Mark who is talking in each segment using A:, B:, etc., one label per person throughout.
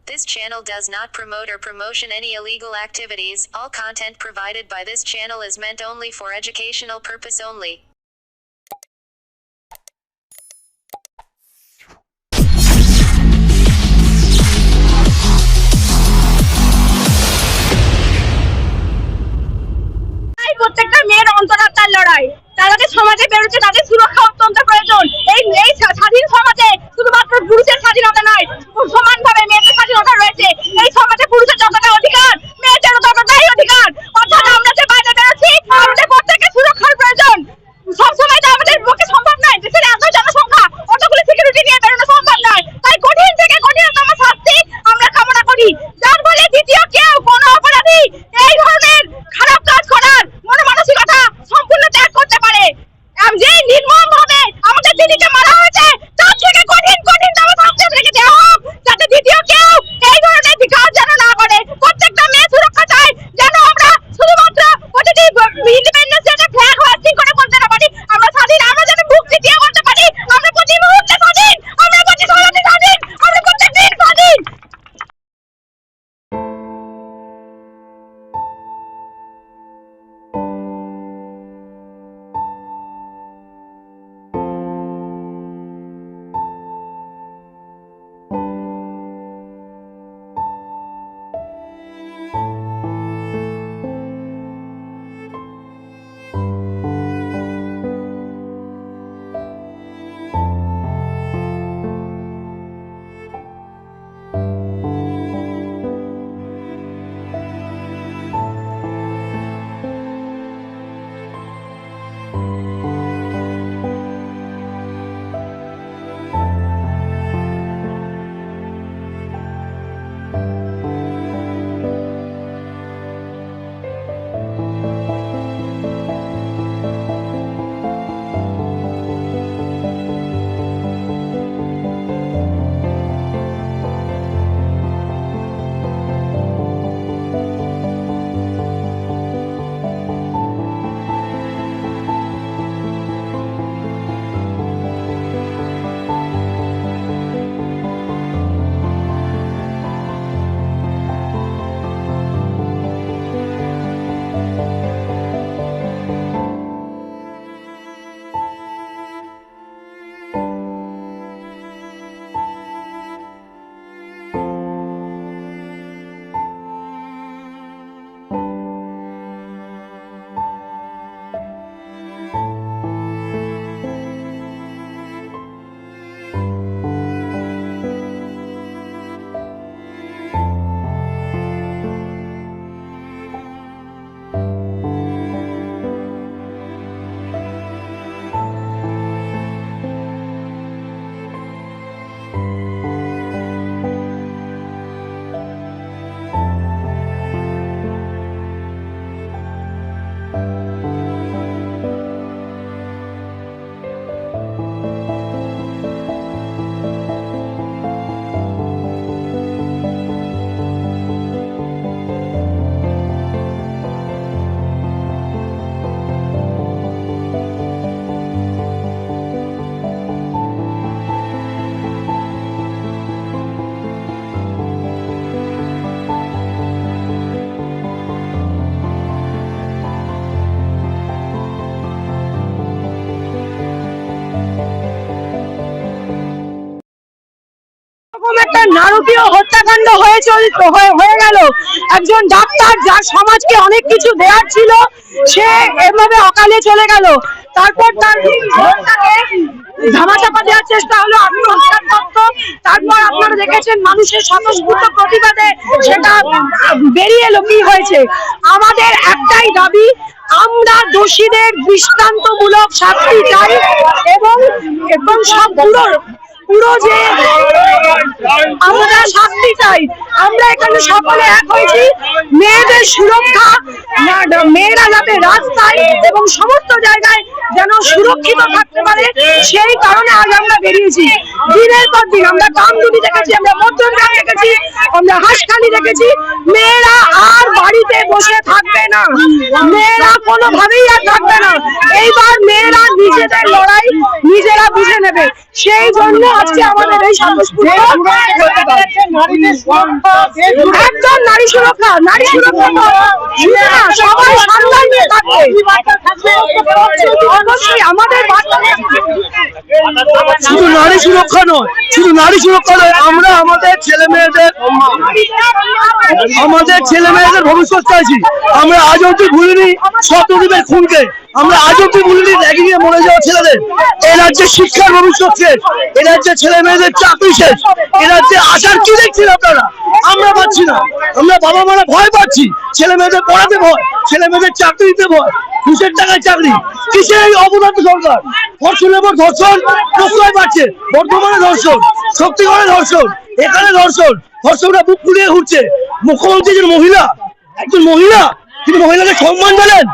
A: This channel does not promote or promotion any illegal activities. All content provided by this channel is meant only for educational purpose only.
B: প্রত্যেকটা মেয়ের অন্তরাত্মার লড়াই, তাদের সমাজে বেরোচ্ছে, তাদের সুরক্ষা অত্যন্ত প্রয়োজন। এই স্বাধীন সমাজে শুধুমাত্র পুরুষের স্বাধীনতা নয়, সমানভাবে মেয়েদের স্বাধীনতা রয়েছে। এই সমাজে পুরুষের যতটা অধিকার, মেয়েদেরও ততটাই অধিকার। অর্থাৎ আমরা যে বাইরে বেরোচ্ছি, আমাদের প্রত্যেকের সুরক্ষার প্রয়োজন। সবসময় তো আমাদের পক্ষে সম্ভব নয়, দেশের এত জনসংখ্যা, অতগুলো সিকিউরিটি নিয়ে বেরোনো সম্ভব নয়। তাই কঠিন থেকে কঠিনতম শাস্তি আমরা কামনা করি, যার ফলে দ্বিতীয় কেউ কোনো অপরাধী এই ধরনের খারাপ কাজ করার মানসিকতা সম্পূর্ণ ত্যাগ করতে পারে। যে নির্মম ভাবে আমাদের দিদিকে মারা হয়েছে, তার থেকে কঠিনতম শাস্তি থেকে দেওয়া হোক, যাতে দ্বিতীয় কেউ এই ধরনের কাজ যেন না করে। প্রত্যেকটা মেয়ে সুরক্ষা চাই, যেন আমরা শুধুমাত্র প্রতিটি ইন্ডিপেন্ডেন্স ডে ফ্ল্যাগ হোয়েস্টিং করে বলতে না পারি আমরা স্বাধীন, আমরা যেন মুক্তি দিয়ে বলতে পারি আমরা প্রতি মুহূর্তে স্বাধীন, আমরা প্রতি সময়তে স্বাধীন, আমরা প্রত্যেকদিন স্বাধীন। একটা নারকীয় হত্যাকাণ্ড হয়ে গেল। একজন ডাক্তার, যার সমাজকে অনেক কিছু দেওয়ার ছিল, সে এভাবে অকালে চলে গেল। তারপর তার ধামাচাপা দেওয়ার চেষ্টা হলো, আত্মহত্যার তত্ত্ব। তারপর আপনারা দেখেছেন মানুষের স্বতঃস্ফূর্ত প্রতিবাদে সেটা বেরিয়ে এলো কি হয়েছে। আমাদের একটাই দাবি, আমরা দোষীদের দৃষ্টান্তমূলক শাস্তি চাই এবং সব পুরো যে আমরা শাস্তি চাই। আমরা এখানে সকলে এক হয়েছি মেয়েদের সুরক্ষা, মেয়েরা যাতে রাস্তায় এবং সমস্ত জায়গায় যেন সুরক্ষিত থাকতে পারে, সেই কারণে আজ আমরা বেরিয়েছি। দিনের পর দিন আমরা কামদুনি দেখেছি, আমরা মধ্যমগ্রাম দেখেছি, আমরা হাঁসখালি দেখেছি, মেয়েরা আর বাড়িতে বসে থাকবে না, মেয়েরা কোনোভাবেই আর থাকবে না। এইবার মেয়েরা নিজেদের লড়াই নিজেরা বুঝে নেবে, সেই জন্য আজকে আমাদের এই স্বতঃস্ফূর্ত একদম নারী সুরক্ষা সবাই সাবধান নিয়ে থাকবে। অবশ্যই আমাদের
C: শুধু নারী সুরক্ষা নয়, আমরা আমাদের ছেলে মেয়েদের ভবিষ্যৎ চাইছি। আমরা আজ অব্দি ভুলিনি শতদ্বীপের খুনকে, আমরা আজ অব্দি ভুলিনি র্যাগিং এ মরে যাওয়া ছেলেদের। এই রাজ্যে শিক্ষার ভবিষ্যৎ শেষ, এই রাজ্যে ছেলে মেয়েদের চাকরি শেষ, এই রাজ্যে আসার কি দেখছেন আপনারা? আমরা পাচ্ছি না, আমরা বাবা মারা ভয় পাচ্ছি, ছেলে মেয়েদের পড়াতে ভয়, ছেলে মেয়েদের চাকরি দিতে ভয়, ঘুষের টাকায় চাকরি। কিসের এই অবদার্থ সরকার? ধর্ষণের পর ধর্ষণ প্রশ্রয় পাচ্ছে, বর্ধমানে ধর্ষণ, শক্তিগড়ে ধর্ষণ, এখানে ধর্ষণরা বুক ফুলিয়ে ঘুরছে। মুখ্যমন্ত্রী একজন মহিলা, তিনি মহিলাকে সম্মান জানেন?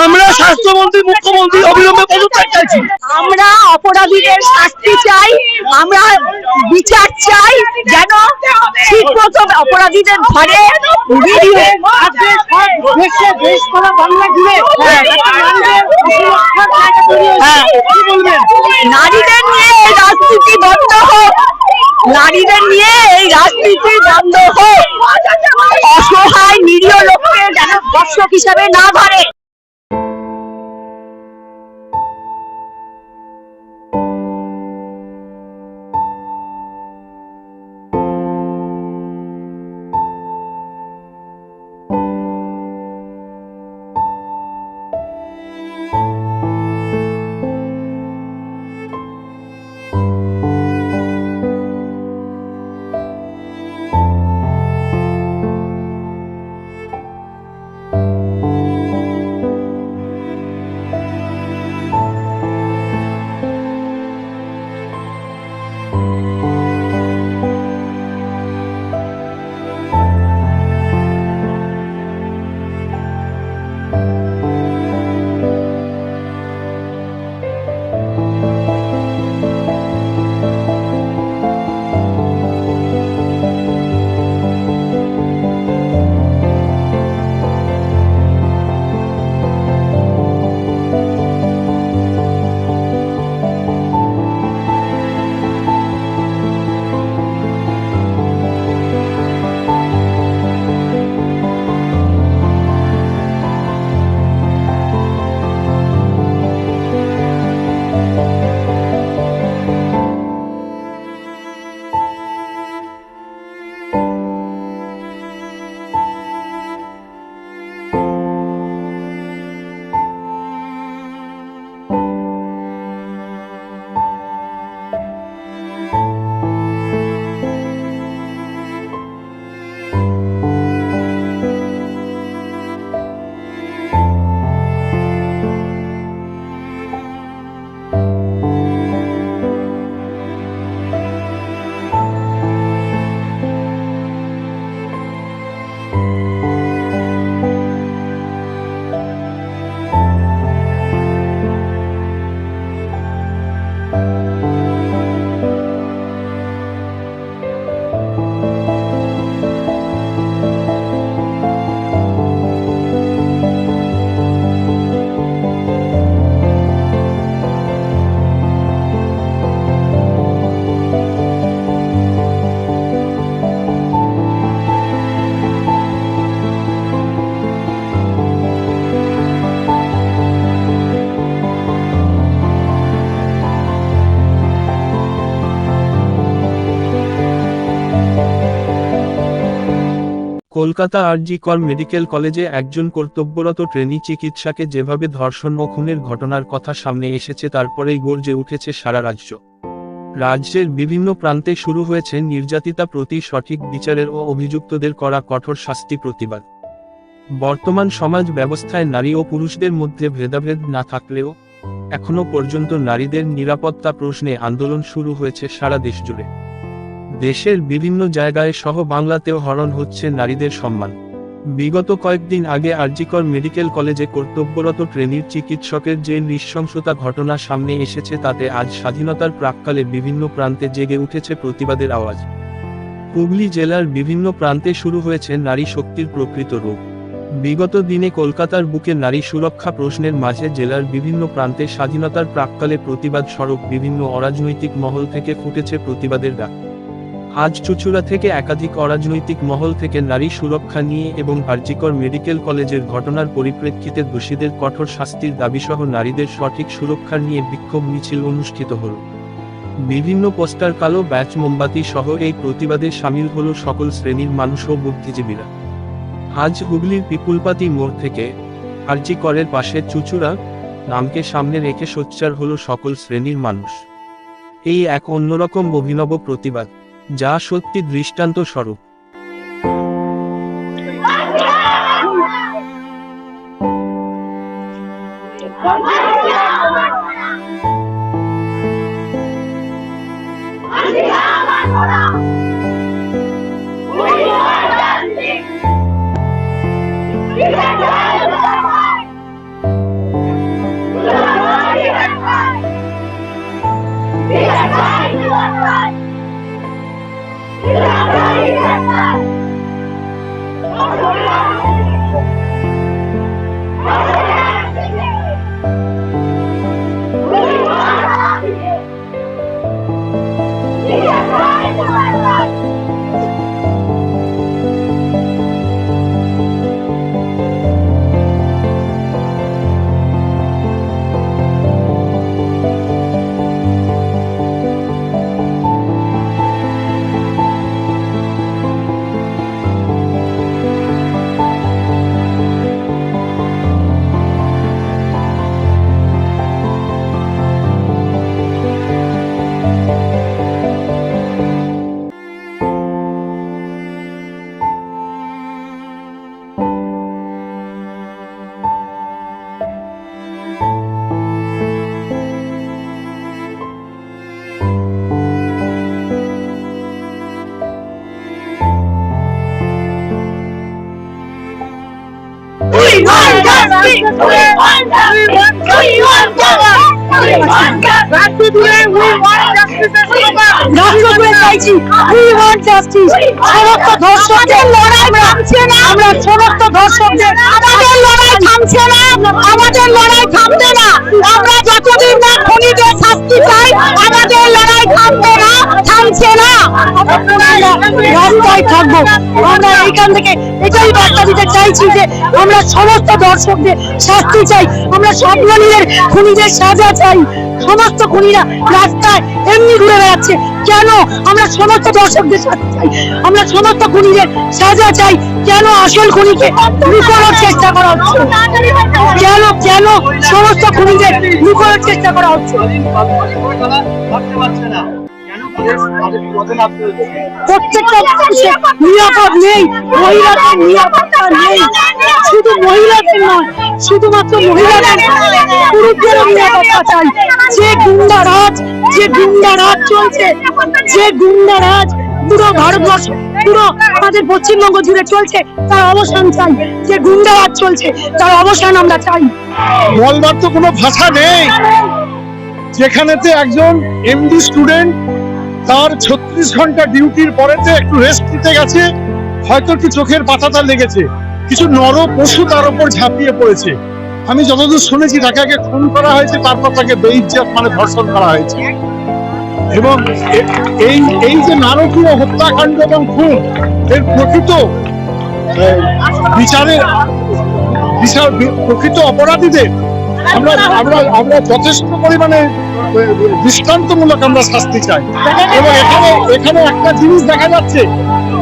C: আমরা স্বাস্থ্যমন্ত্রী, মুখ্যমন্ত্রী অবিলম্বে পদত্যাগ চাইছি।
B: আমরা অপরাধীদের শাস্তি চাই, আমরা বিচার চাই, যেন ঠিকমতো অপরাধীদের ধরে নারীদের নিয়ে এই রাজনীতি বন্ধ হোক, নারীদের নিয়ে এই রাজনীতি বন্ধ হোক, অসহায় নিরীহ লোককে যেন ধর্ষক হিসাবে না ধরে।
D: কলকাতা আর.জি. কর মেডিকেল কলেজে একজন কর্তব্যরত ট্রেনি চিকিৎসাকে যেভাবে ধর্ষণ ও খুনের ঘটনার কথা সামনে এসেছে তারপরেই গর্জে উঠেছে সারা রাজ্য। রাজ্যের বিভিন্ন প্রান্তে শুরু হয়েছে নির্যাতিতা প্রতি সঠিক বিচারের ও অভিযুক্তদের করা কঠোর শাস্তি প্রতিবাদ। বর্তমান সমাজ ব্যবস্থায় নারী ও পুরুষদের মধ্যে ভেদাভেদ না থাকলেও এখনো পর্যন্ত নারীদের নিরাপত্তা প্রশ্নে আন্দোলন শুরু হয়েছে সারা দেশ জুড়ে। দেশের বিভিন্ন জায়গায় সহ বাংলাতেও হরণ হচ্ছে নারীদের সম্মান। বিগত কয়েকদিন আগে আরজিকর মেডিকেল কলেজে কর্তব্যরত ট্রেনির চিকিৎসকের যে নৃশংসতা ঘটনা সামনে এসেছে তাতে আজ স্বাধীনতার প্রাক্কালে বিভিন্ন প্রান্তে জেগে উঠেছে প্রতিবাদের আওয়াজ। হুগলি জেলার বিভিন্ন প্রান্তে শুরু হয়েছে নারী শক্তির প্রকৃত রূপ। বিগত দিনে কলকাতার বুকে নারী সুরক্ষা প্রশ্নের মাঝে জেলার বিভিন্ন প্রান্তে স্বাধীনতার প্রাক্কালে প্রতিবাদ স্বরূপ বিভিন্ন অরাজনৈতিক মহল থেকে ফুটেছে প্রতিবাদের ডাক। আজ চুঁচুড়া থেকে একাধিক অরাজনৈতিক মহল থেকে নারী সুরক্ষা নিয়ে এবং আরজিকর মেডিকেল কলেজের ঘটনার পরিপ্রেক্ষিতে দোষীদের কঠোর শাস্তির দাবিসহ নারীদের সঠিক সুরক্ষা নিয়ে বিক্ষোভ মিছিল অনুষ্ঠিত হল। বিভিন্ন পোস্টার, কালো ব্যাচ, মোমবাতি সহ এই প্রতিবাদে সামিল হল সকল শ্রেণীর মানুষ ও বুদ্ধিজীবীরা। আজ হুগলির পিপুলপাতি মোড় থেকে আরজিকরের পাশে চুঁচুড়া নামকে সামনে রেখে সোচ্চার হল সকল শ্রেণীর মানুষ। এই এক অন্যরকম অভিনব প্রতিবাদ, যা সত্যি দৃষ্টান্ত স্বরূপ।
B: আমাদের লড়াই থামবে না। আমরা যতদিন না খুনিদের শাস্তি চাই, আমাদের লড়াই থামবে না, থামছে না। রাস্তায় থাকবো। আমরা এইখান থেকে এটাই বার্তা দিতে চাইছি যে আমরা সমস্ত দর্শকদের শাস্তি চাই, আমরা সব খুনিদের সাজা চাই। সমস্ত খুনিরা রাস্তায় এমনি ঘুরে বেড়াচ্ছে কেন? আমরা সমস্ত দর্শকদের শাস্তি চাই, আমরা সমস্ত খুনিদের সাজা চাই। কেন আসল খুনিকে লুকোনোর চেষ্টা করা হচ্ছে? কেন কেন সমস্ত খুনিদের লুকোনোর চেষ্টা করা হচ্ছে? প্রত্যেকটা নিরাপদ নেই, মহিলাদের নিরাপত্তা নেই। শুধু মহিলাদের নয়, শুধুমাত্র মহিলাদের, পুরুষদেরও নিরাপত্তা চাই। যে গুন্ডারাজ চলছে, যে গুন্ডারাজ পুরো ভারতবর্ষ, পুরো আমাদের পশ্চিমবঙ্গ জুড়ে চলছে, তার অবসান চাই। যে গুন্ডারাজ চলছে তার অবসান আমরা চাই।
C: বলবার তো কোনো ভাষা নেই। যেখানেতে একজন এমডি স্টুডেন্ট তার 36 ঘন্টা ডিউটির পরেতে একটু রেস্ট নিতে গেছে, হয়তো একটু চোখের পাতাটা লেগেছে, কিছু নর পশু তার উপর ঝাঁপিয়ে পড়েছে। আমি যতদূর শুনেছি তাকে আগে খুন করা হয়েছে, তারপর তাকে বেইজ্জত মানে ধর্ষণ করা হয়েছে। এবং এই যে নারকীয় হত্যাকাণ্ড এবং খুন, এর প্রকৃত প্রকৃত অপরাধীদের আমরা যথেষ্ট পরিমাণে দৃষ্টান্তমূলক আমরা শাস্তি চাই। এবং এখানে একটা জিনিস দেখা যাচ্ছে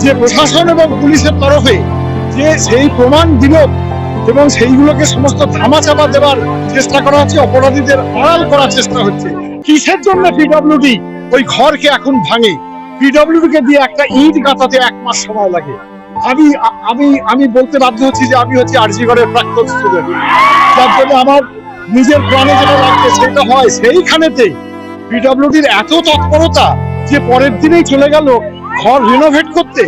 C: যে প্রশাসন এবং পুলিশের তরফে যে সেই প্রমাণ দিল এবং সেইগুলোকে সমস্ত ধামাচাপা দেওয়ার চেষ্টা করা হচ্ছে, অপরাধীদের আড়াল করার চেষ্টা হচ্ছে। কিসের জন্য পিডব্লিউডি ওই ঘরকে এখন ভাঙে? পিডব্লিউডি কে দিয়ে একটা ইট গাঁথাতে 1 মাস সময় লাগে। আমি বলতে বাধ্য হচ্ছি যে আমি হচ্ছে আরজিকরের প্রাক্তন স্টুডেন্ট, যার জন্য আমার নিজের প্রাণে যেটা লাগছে সেটা হয়। সেইখানেতে পিডব্লিউডির এত তৎপরতা যে পরের দিনেই চলে গেল ঘর রিনোভেট করতে।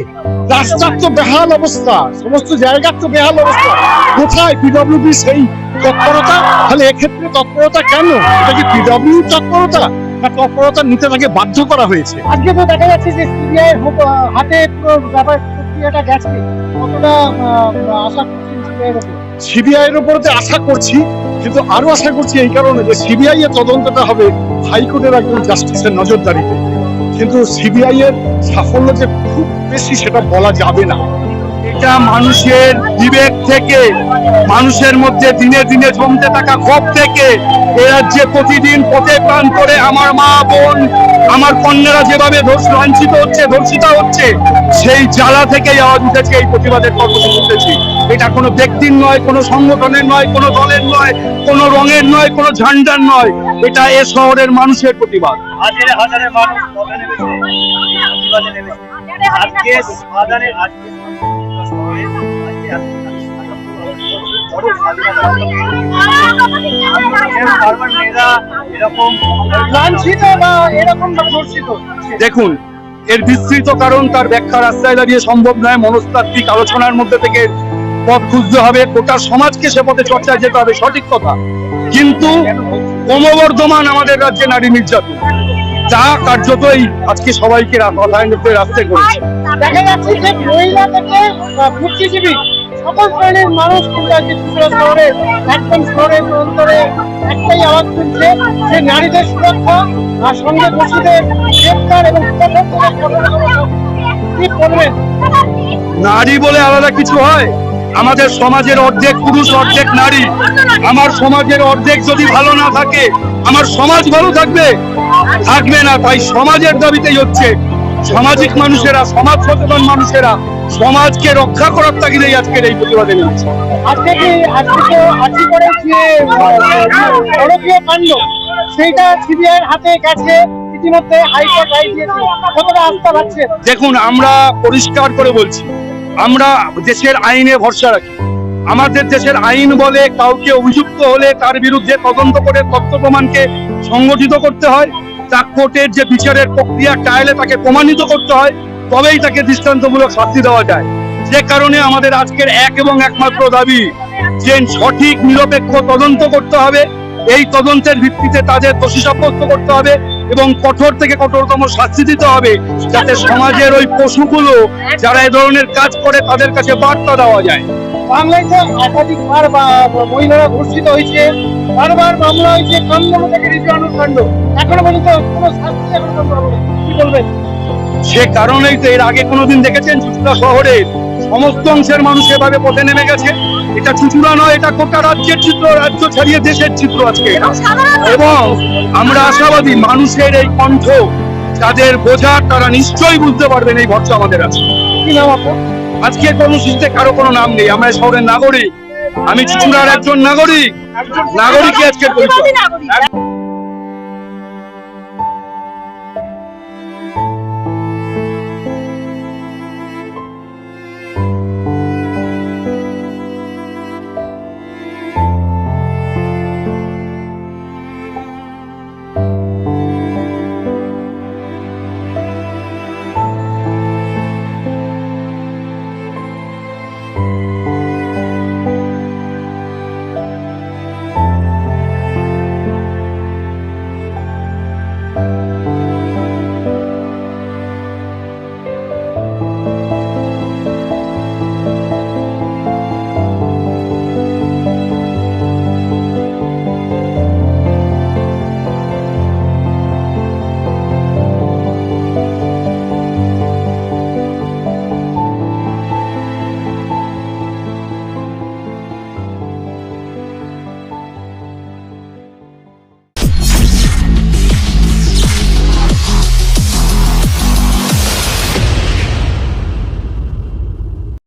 E: রাস্তার তো বেহাল অবস্থা, সমস্ত জায়গার তো বেহাল অবস্থা। কোথায় পিডব্লিউডি সেই তৎপরতা? তাহলে এক্ষেত্রে তৎপরতা কেন? এটা কি পিডব্লিউ তৎপরতা না তৎপরতা নিতে তাকে বাধ্য করা হয়েছে?
F: আজকে তো দেখা যাচ্ছে যে সিবিআই হাতে পুরো ব্যাপার প্রক্রিয়াটা গেছে, কতটা আশা করছেন সিবিআইয়ের উপর?
E: সিবিআই এর উপরে আশা করছি, কিন্তু আরো আশা করছি এই কারণে যে সিবিআই এর তদন্তটা হবে হাইকোর্টের একজন জাস্টিসের নজরদারিতে। কিন্তু সিবিআই এর সাফল্য যে খুব বেশি সেটা বলা যাবে না।
C: এটা মানুষের বিবেক থেকে, মানুষের মধ্যে দিনে দিনে জমতে থাকা ক্ষোভ থেকে এ রাজ্যে প্রতিদিন পথে প্রাণ করে আমার মা বোন, আমার কন্যারা যেভাবে লাঞ্ছিত হচ্ছে, ধর্ষিতা হচ্ছে, সেই জ্বালা থেকেই আওয়াজ উঠেছে, এই প্রতিবাদের কর্মসূচি উঠেছি। এটা কোনো ব্যক্তির নয়, কোনো সংগঠনের নয়, কোনো দলের নয়, কোনো রঙের নয়, কোনো ঝান্ডার নয়, এটা এ শহরের মানুষের প্রতিবাদ।
G: হাজারে হাজারে মানুষ পথে নেমেছে, প্রতিবাদে নেমেছে। আজকে সমাধানে আজকে শহরে বড় স্বাধীনতা মেয়েরা এরকম
F: লাঞ্ছিত বা এরকম ধর্ষিত।
C: দেখুন, এর বিস্তৃত কারণ তার ব্যাখ্যা রাস্তায় দাঁড়িয়ে সম্ভব নয়। মনস্তাত্ত্বিক আলোচনার মধ্যে থেকে পথ খুঁজতে হবে, গোটা সমাজকে সে পথে চর্চায় যেতে হবে, সঠিক কথা। কিন্তু ক্রমবর্ধমান আমাদের রাজ্যে নারী নির্যাতন, যা কার্যতই আজকে সবাইকে কথায় রাস্তায় করেছে।
F: দেখা যাচ্ছে যে মহিলা থেকে বুদ্ধিজীবী সকল শ্রেণীর মানুষ কিন্তু আজকে ত্রিপুরা শহরে একদম শহরের অন্তরে একটাই আওয়াজ তুলছে যে নারীদের সুরক্ষা আর সঙ্গে দোষীদের গ্রেপ্তার এবং কি বলবেন?
C: নারী বলে আলাদা কিছু হয়? আমাদের সমাজের অর্ধেক পুরুষ অর্ধেক নারী। আমার সমাজের অর্ধেক যদি ভালো না থাকে, আমার সমাজ ভালো থাকবে? থাকবে না। তাই সমাজের দাবিতেই হচ্ছে সামাজিক মানুষেরা, সমাজ সচেতন মানুষেরা সমাজকে রক্ষা করার তাগিদেই আজকের এই প্রতিবাদে নেমেছে।
F: আজকে কি আজকে করে যে জনপ্রিয় কাণ্ড সেইটা সিবিআই এর হাতে গেছে, ইতিমধ্যে হাইকোর্ট রায় দিয়েছে, কতটা আস্থা পাচ্ছে?
C: দেখুন, আমরা পরিষ্কার করে বলছি, আমরা দেশের আইনে ভরসা রাখি। আমাদের দেশের আইন বলে কাউকে অভিযুক্ত হলে তার বিরুদ্ধে তদন্ত করে তথ্য প্রমাণকে সংগঠিত করতে হয়, তা কোর্টের যে বিচারের প্রক্রিয়া ট্রায়ালে তাকে প্রমাণিত করতে হয়, তবেই তাকে দৃষ্টান্তমূলক শাস্তি দেওয়া যায়। যে কারণে আমাদের আজকের এক এবং একমাত্র দাবি যে সঠিক নিরপেক্ষ তদন্ত করতে হবে, এই তদন্তের ভিত্তিতে তাদের দোষী সাব্যস্ত করতে হবে এবং কঠোর থেকে কঠোরতম শাস্তি দিতে হবে, যাতে সমাজের ওই পশুগুলো যারা এই ধরনের কাজ করে তাদের কাছে বার্তা দেওয়া যায়।
F: বাংলায় যে একাধিকবার মহিলারা ধর্ষিত হয়েছে, বারবার মামলা হয়েছে, কাণ্ড থেকে রিজওয়ানুর কাণ্ড, এখনো পর্যন্ত কোনো শাস্তি এখনো পর্যন্ত কি বলবেন?
C: সে কারণেই তো এর আগে কোনোদিন দেখেছেন চুঁচুড়া শহরে সমস্ত অংশের মানুষ এভাবে পথে নেমে গেছে? এটা চুঁচুড়া নয়, এটা গোটা রাজ্যের চিত্র, রাজ্য ছাড়িয়ে দেশের চিত্র আজকে। এবং আমরা আশাবাদী মানুষের এই কণ্ঠ যাদের বোঝার, তারা নিশ্চয়ই বুঝতে পারবেন এই ভরসা আমাদের আছে।
F: কি নাম আপনার?
C: আজকে কর্মসূচিতে কারো কোনো নাম নেই, আমরা শহরের নাগরিক। আমি চুঁচুড়ার একজন নাগরিক, নাগরিকই আজকের পরিচয়।